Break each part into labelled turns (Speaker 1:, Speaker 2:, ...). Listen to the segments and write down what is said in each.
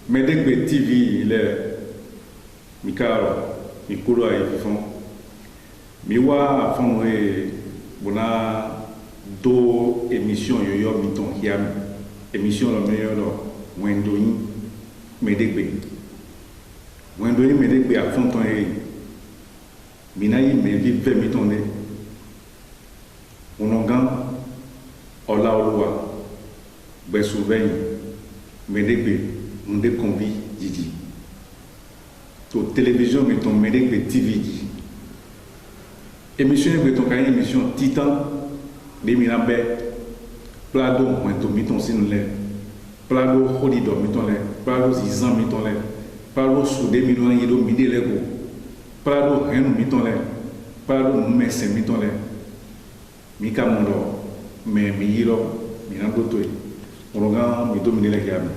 Speaker 1: Medegbe TV le mikaro mikuro ay fifon mi wa fon bona do émission yo miton hiam émission lo meilleur lo wendoyin medegbe a fon ton minayi me vive miton de onongan ola oluwa be souveille medegbe on de convi didi to télévision mais ton medegbe TV émission mais ton kay émission titan de minabe plado moins to miton sinle plado holido miton le plado zizan miton le plado soude miton yido midele go plado henu miton le plado messe miton le mika mondo me mi yiro mi rando toy onoga mi domine le kiam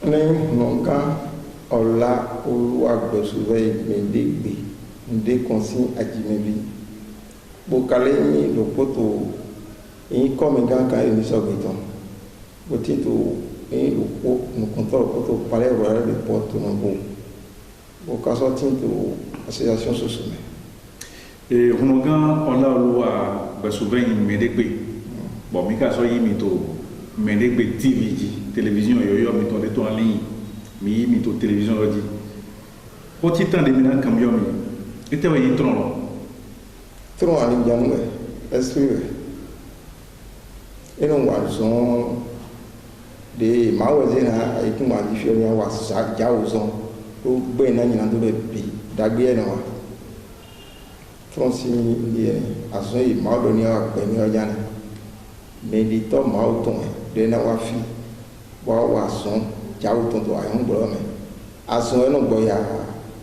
Speaker 2: ní nǹkan ọ̀la olúwàgbẹ̀sùwẹ̀ ìgbìndégbè ndékùnsí àjìmẹ́bí bókalẹ̀ yín lòpótò yín kọ́ mi gángan ẹni sọ̀gbìtàn bó ti tó yín lòpó nùkùntọ́ lòpótò palẹ̀ ìrọ̀lẹ́ rẹ̀ pọ̀ tó nà bò bókasọ́ tí tó association soso mẹ́.
Speaker 1: Onoga ọ̀la olúwàgbẹ̀sùwẹ̀ ìgbìndégbè bọ̀ mí ká sọ yí mi tó medegbe TV télévision yo mi to de to en ligne mi to télévision lo di o ti tan de mina kam yo mi ete wa yi tron
Speaker 2: ani jamu esprit eno wa son de ma wa zena ay ku ma di fi o wa sa jawo son to gbe na ni na do be bi dagbe na wa tron si ni aso yi ma do ni wa pe ni o jana mais di to ma o ton de na wa fi wa son jawo ton to ayon gbo me aso eno gbo ya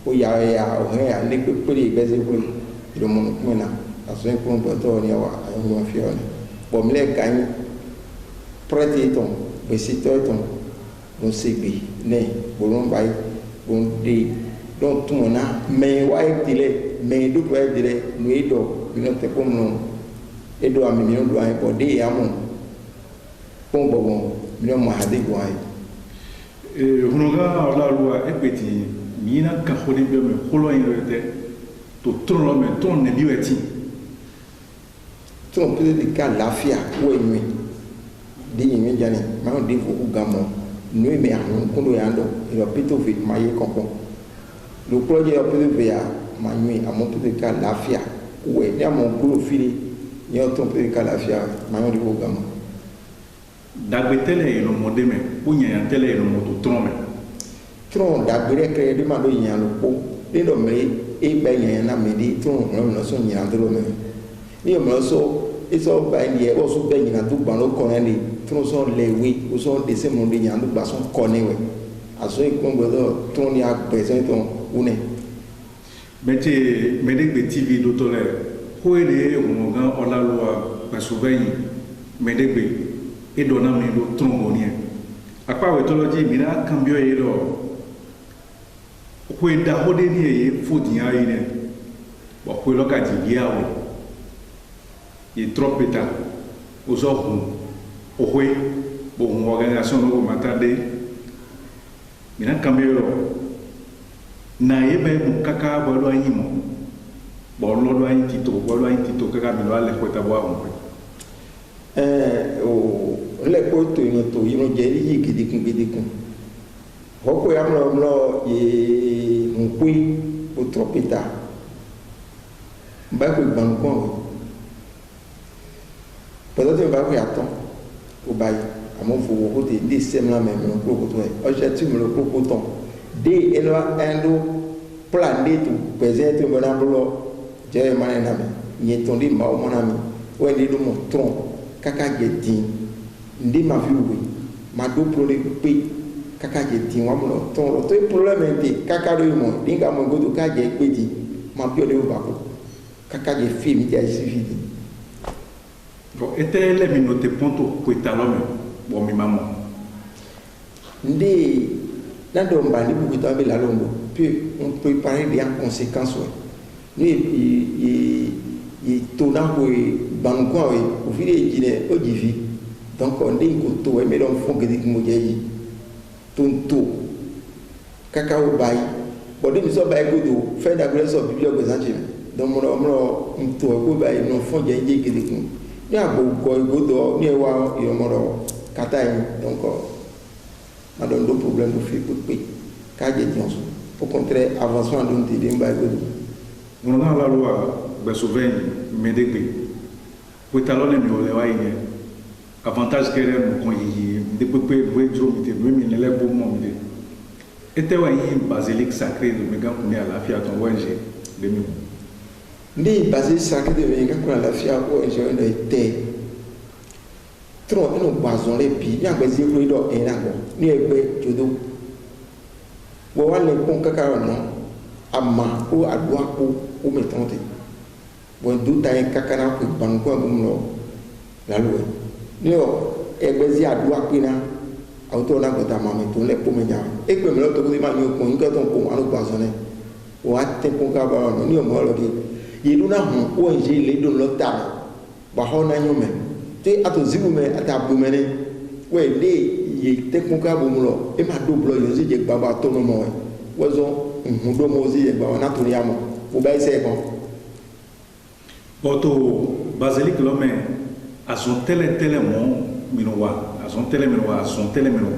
Speaker 2: o ya o he ya le pe beze ko ilo mo na aso en ko gbo to ni wa ayon wa fi o ni bo mle kan prete ton be si to ton no segbe ne bo ron bai bon de don tu na me wa dile me du ko dile no edo no te ko no edo ami mi ndo ai bo de ya mo bon mi mo hade go ai
Speaker 1: hunoga la loi epeti mina ka kholi be me kholo irete to trono me ton ne biweti
Speaker 2: ton peut de ka lafia wo emi de yin jani ma on de fo ugamo no me anu kundo ya ndo ilo pito fi maye konko le projet yo peut de ya ma nui amo peut de ka lafia wo ni amo kulo fili ni o ton peut de ka lafia ma on de fo ugamo
Speaker 1: dagbe tele ilo modeme punya tele ilo moto trome
Speaker 2: tron dagbe kre de ma do yan lo po de do me e be yan na me di tron no so yan do me ni o mo so iso ba ni e o so be yan do gban lo ko ni tron so lewe o so de se mo de yan do gba so ko ni we aso e kon gbo tron ni agbe so ton une
Speaker 1: bete medegbe TV do tole ko ele o gan olaloa pasuveyin medegbe e dona mi do tromboni apa wetology mina cambio e do ko e da hode ni e fodi ayi ne bo ko lo ka di ya o e trompeta o zo hu o hwe bo un organisation no matade mina cambio na e be mu kaka bo lo ayi mo bo lo ayi tito kaka mi lo ale ko ta bo a
Speaker 2: le ko to yin to yin je yi gidikun hoko ya mlo ye nkui o tropita ba ko bankon peut-être ba ko yaton o bayi amo fo wo de di semla me me ko to e o je tu me lo ko ton de elo endo plan de tu presente mo na blo je ma na me ye ton di ma o mo na mi o ni do mo tron kaka je din ndi ma fi we ma do problème pe kaka je din wa mo ton to problème te kaka do mo dinga mo go do ka je pe di ma bi o de ba ko kaka je fi mi ja si fi
Speaker 1: bon était le minote ponto ko italome bo mi mamo
Speaker 2: ndi na do mba ni bu ta be la londo puis on peut parler des conséquences il tourne pour Bancoin, au fil des dîners, au divi. Donc, on dit que tout est mais on fait que des moudjahis. Tonto, cacao bail. Bon, nous sommes à Goudou, fait d'agression biblique aux Antilles. Donc, mon homme, tout est bail, nous faisons des dîners qui découvrent. Il y a beaucoup de Goudou, il y a un Kataï. Donc, on a d'autres problèmes de faire pour le pays. Au contraire, avancement d'un tédé,
Speaker 1: on a la loi, ben souvent, mais des pays. Pour talonner mieux les waïnés, avantage que nous avons, des peuples, des gens qui nous ont les bons moments. Et tu as une basilique sacrée de Megan qu'on est à la Fiat en ONG de nous.
Speaker 2: Ni basilique sacrée de Megan qu'on est à la Fiat en ONG de terre. Trop, nous basons les pays, il y a des écoles d'or et là, ni les judo. Bon, les ponts cacaron, à ma ou à doigt ou mettons. Bon, d'où t'as un cacana pour banco à boumlo, la loi. Nous, et baiser à doigt pina, autour d'un côté à ma maison, les pommes d'armes. Et que me l'autre côté, ma mieux qu'on y a ton pomme à nous basonner. Ou à tes ponts cacaron, ni au homologué. Il y a un ONG, les deux l'automne. Bah, on a eu même. Tu es à ton ziboume, à ta boumene. Ouais, les tes ponts cacaron, et ma double, je dis que baba ton nom. Oiseau, un peu mosé, et on a tout le monde. Vous baissez bon.
Speaker 1: Auto basilique l'homme a son tel minois, a son tel minois, a son tel minois,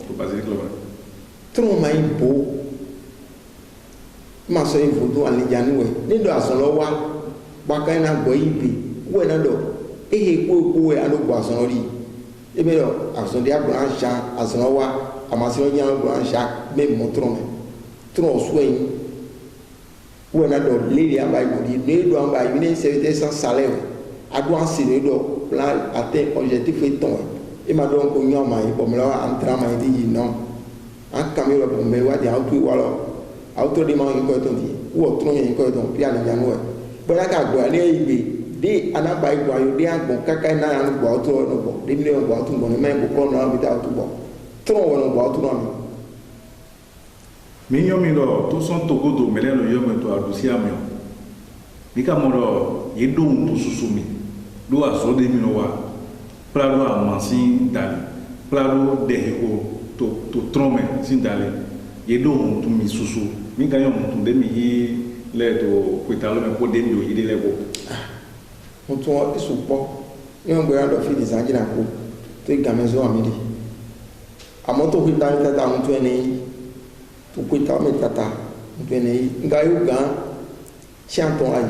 Speaker 1: to basilique l'homme.
Speaker 2: Trop maï beau. Ma soeur une photo en lijanoué. Ni do a son lowa, baka na boyibi, ou na do. E ko e alo gwa son ri. E be do a son dia branche a son lowa, a ma son dia branche me montron. Trop soin. Ou on a d'autres les abayis, les doigts abayis, les serviteurs sans salaire, à doigt enseigner d'autres plan atteint objectif et ton. Et ma donc on y a maï, pour me là en train de dire non. En caméra pour me voir des autres ou alors, autre demande encore ton dit, ou autre n'y encore ton pied à l'enjoué. Bon, la carte doit aller des anabaïs doit y aller bon, caca n'a un bois autour de bon, des millions de bois tout bon, même pour prendre un vital tout bon. Trop on boit tout bon.
Speaker 1: Mais yomiro tout son togo do melelo yomo to adusia mio nika moro yedo to susumi do aso de minowa plado a mansin dali plado de heko to trome sin dali yedo to mi susu mi ga yomo to de mi le to kwetalo me ko de mi o yide lebo
Speaker 2: on to isu po yon gbe ando fi design na ko to igamezo amidi amoto kwetalo tata on to eni Pukuita metata, mpene ngayu gan, chanton ayi,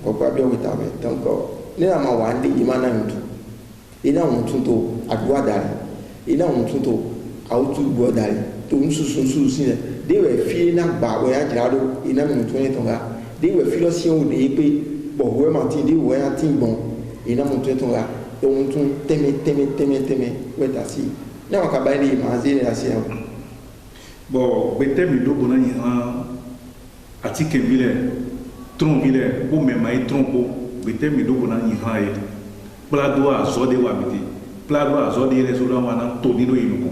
Speaker 2: papa bien wita me. Donc, ne la ma wandi imana mutu, ina mutu adwa dali, ina mutu autu bo dali, to musu sine. De we fi na ba we ajado, ina mutu ne tonga. De we fi lo si o de pe, bo we manti de we antin bon, ina mutu tonga. To mutu teme, weta si. Na wakabai ni mazile la si.
Speaker 1: Bon, bete mi do bona yihan atike vile tron vile bo me mai trompo bete mi do bona yihan e plado a zode wa biti plado a zode ile so do wana to ni do yinuko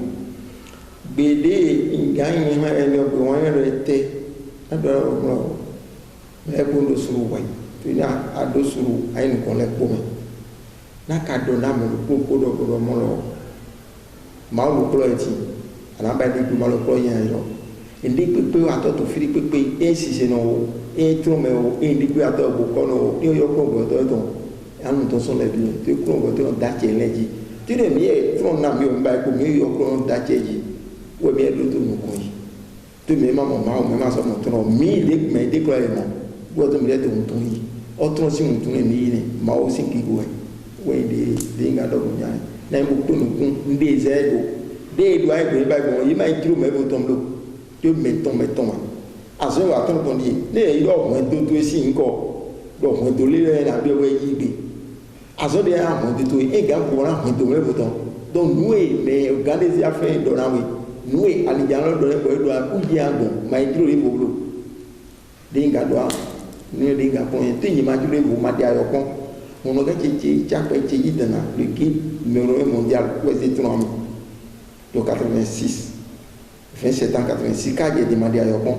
Speaker 2: bede ingan yihan e lo bo wan re te ado bro me ko ndo suru wa to na ado suru ai ni ko le po me na ka do na mo ko do mo lo ma lo ko eti anaba de du malo ko yan yo indi pepe ato to firi pepe e sise no e trome o indi pepe ato bo ko no ni yo ko go to anu to so le bi te ko go to da che leji ti re mi e tron na mi o mba ko mi yo ko da che ji wo mi e do to no ko yi to me ma so mo tron mi de me de ko e mo wo to mi de to yi o tron si mo tron ni ni ma o si ki go we de nga do nya na mo ko no kun ndi ze go des doigts et des bagons, il m'a écrit au même tombeau. Tu mettons. À ce moment-là, on dit, il doit moins de tout ici encore. Donc, on doit lire un peu de l'idée. À ce moment-là, on dit tout, et gars, pour un peu de bouton. Donc, nous, mais regardez les affaires de la vie. Nous, à l'idéal, de l'école, doit couper un bon, m'a écrit au boulot. Des gars doivent, nous, des gars, pour un peu, il m'a dit, vous m'avez dit à l'ocon. On a dit, le guide numéro 1 mondial, où est-ce que de 86, 27 ans 86, quand j'ai demandé à Yopon,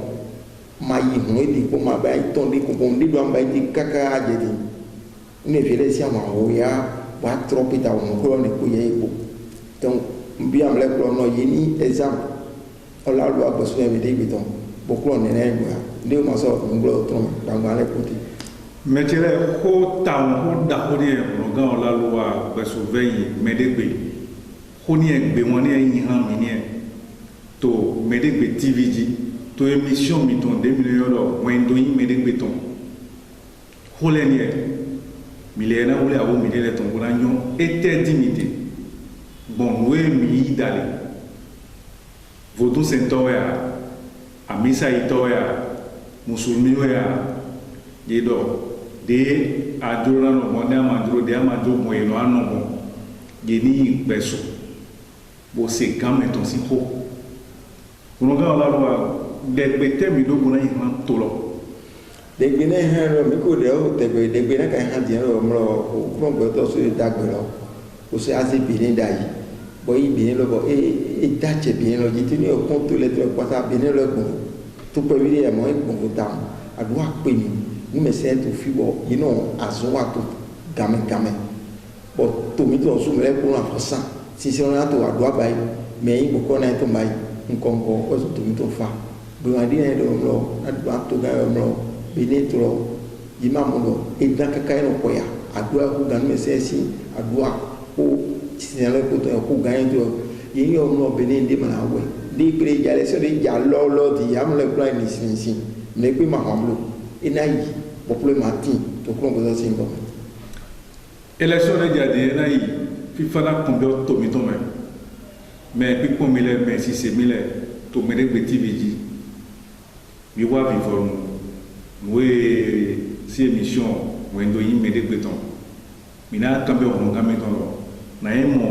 Speaker 2: ma yi hɔn edi ko ma ba yi tɔn di kɔnkɔn di do an ba yi kaka adze di ne fi lɛ si ama o ya wa trɔ pita wɔn kɔlɔ ne ko yɛ ebo donc bi am lɛ kplɔ nɔ yi ni exemple ɔlɔ alu agbɛsɔ yɛ bi de gbe tɔn bo kplɔ nɛnɛ yɛ gboya ne ma sɔ ŋgblɔ tɔn gbangba lɛ kote.
Speaker 1: mɛtɛrɛ ko tan ko da ko ne ɔlɔgan ɔlɔ alu agbɛsɔ vɛ yi mɛ de gbe ko ne yɛ gbe wɔn ne yɛ yi hã mi ne yɛ to mɛ de gbe tv dzi to émission mi tɔn de mi ne yɔrɔ wɛn do yi mɛ de gbe tɔn ko lɛ ne yɛ mi lɛ na wuli awo mi de lɛ tɔn ko na nyɔ etɛ di mi te bon wo ye mi yi da le vodun sentɔ ya amisa yi tɔ ya musulmi ya ye dɔ de adoro na nɔbɔ ne ama doro de ama doro mɔ yen nɔ anɔbɔ ye ni gbɛso bo se gan mɛ tɔn si ko kɔnɔgan la wa dɛgbɛ tɛ mi do bona yi hã to lɔ.
Speaker 2: Degbe ne hã lɔ mi ko de o degbe ne ka hã diɛ lɔ mlɔ o kúrò gbɛtɔ so ye dagbe lɔ o se ase bene da yi bɔn yi bene lɔ bɔ e da cɛ bene lɔ dzi ti ne o kɔn to lɛ tɛ kpata bene lɔ gbɔn to kpɛ bi de yɛ mɔ e gbɔn tam a do a kpe mi nume se to fi bɔ yi nɔ azɔ wa to game bɔn tomi tɔ so mɛ kó na fɔ san sisi na to a do a ba yi mɛ yi bɔ kɔ na to ba yi nkɔnkɔ o so tomi to fa gbɛmadi yɛ lɔ mlɔ a do a to ga yɛ mlɔ bene to lɔ yi ma mu lɔ e da kaka yɛ nɔ kɔ ya a do a ko ga nume se si a do a ko sinɛlɛ ko tɔ ko ga yɛ to yi yɛ mlɔ bene de ma na wɛ de kple dza lɛ sɛ de dza lɔlɔ di amu lɛ kura yi nisinisi mɛ kpe ma hɔn blo ena yi bɔkplɔ ma ti to kúrò gbɔdɔ si ŋgɔ.
Speaker 1: élection ɖe dza de ena yi fifa la kún bɛ tomi tó mɛ mɛ kpikpɔ mi lɛ mɛ sise mi lɛ to mɛ ɖe gbe tv dzi mi wa vivɔ nu wo ye si émission wɛn do yi mɛ ɖe gbe tɔn mi na kan bɛ wɔn gã mi tɔn lɔ na ye mɔ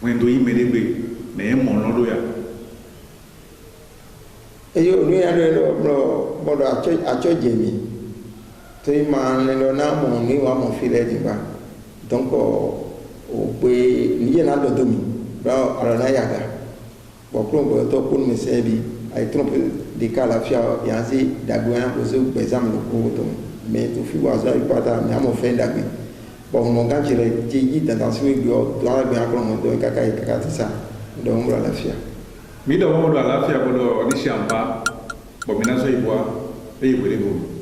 Speaker 1: wɛn do yi mɛ ɖe gbe na ye mɔ lɔ do ya.
Speaker 2: Eyo nu ya ɖe lɔ bɔdɔ atsɔ dzemi to yi ma ne lɔ na mɔ ne wa mɔ fi lɛ digba donc o pe niyɛ na dɔ do mi bra ala na yaga bɔn kúrò gbɔdɔtɔ ko nume sɛ bi a yi trɔmpe de ka lafiya yan se dagbe yan ko se gbɛzam le ko to mɛ to fi wa zɔ yi pata mɛ amɔ fɛn dagbe bɔn mɔ gan tsɛrɛ tse yi dandansi mi gbɔ to ala gbɛ akɔrɔ mɔ dɔ kaka yi kaka ti sa donc wula lafiya.
Speaker 1: Mi dɔ wɔn do àlàáfíà bolo ni siampa bɔn mi na sɔ yi bua eye wele bo.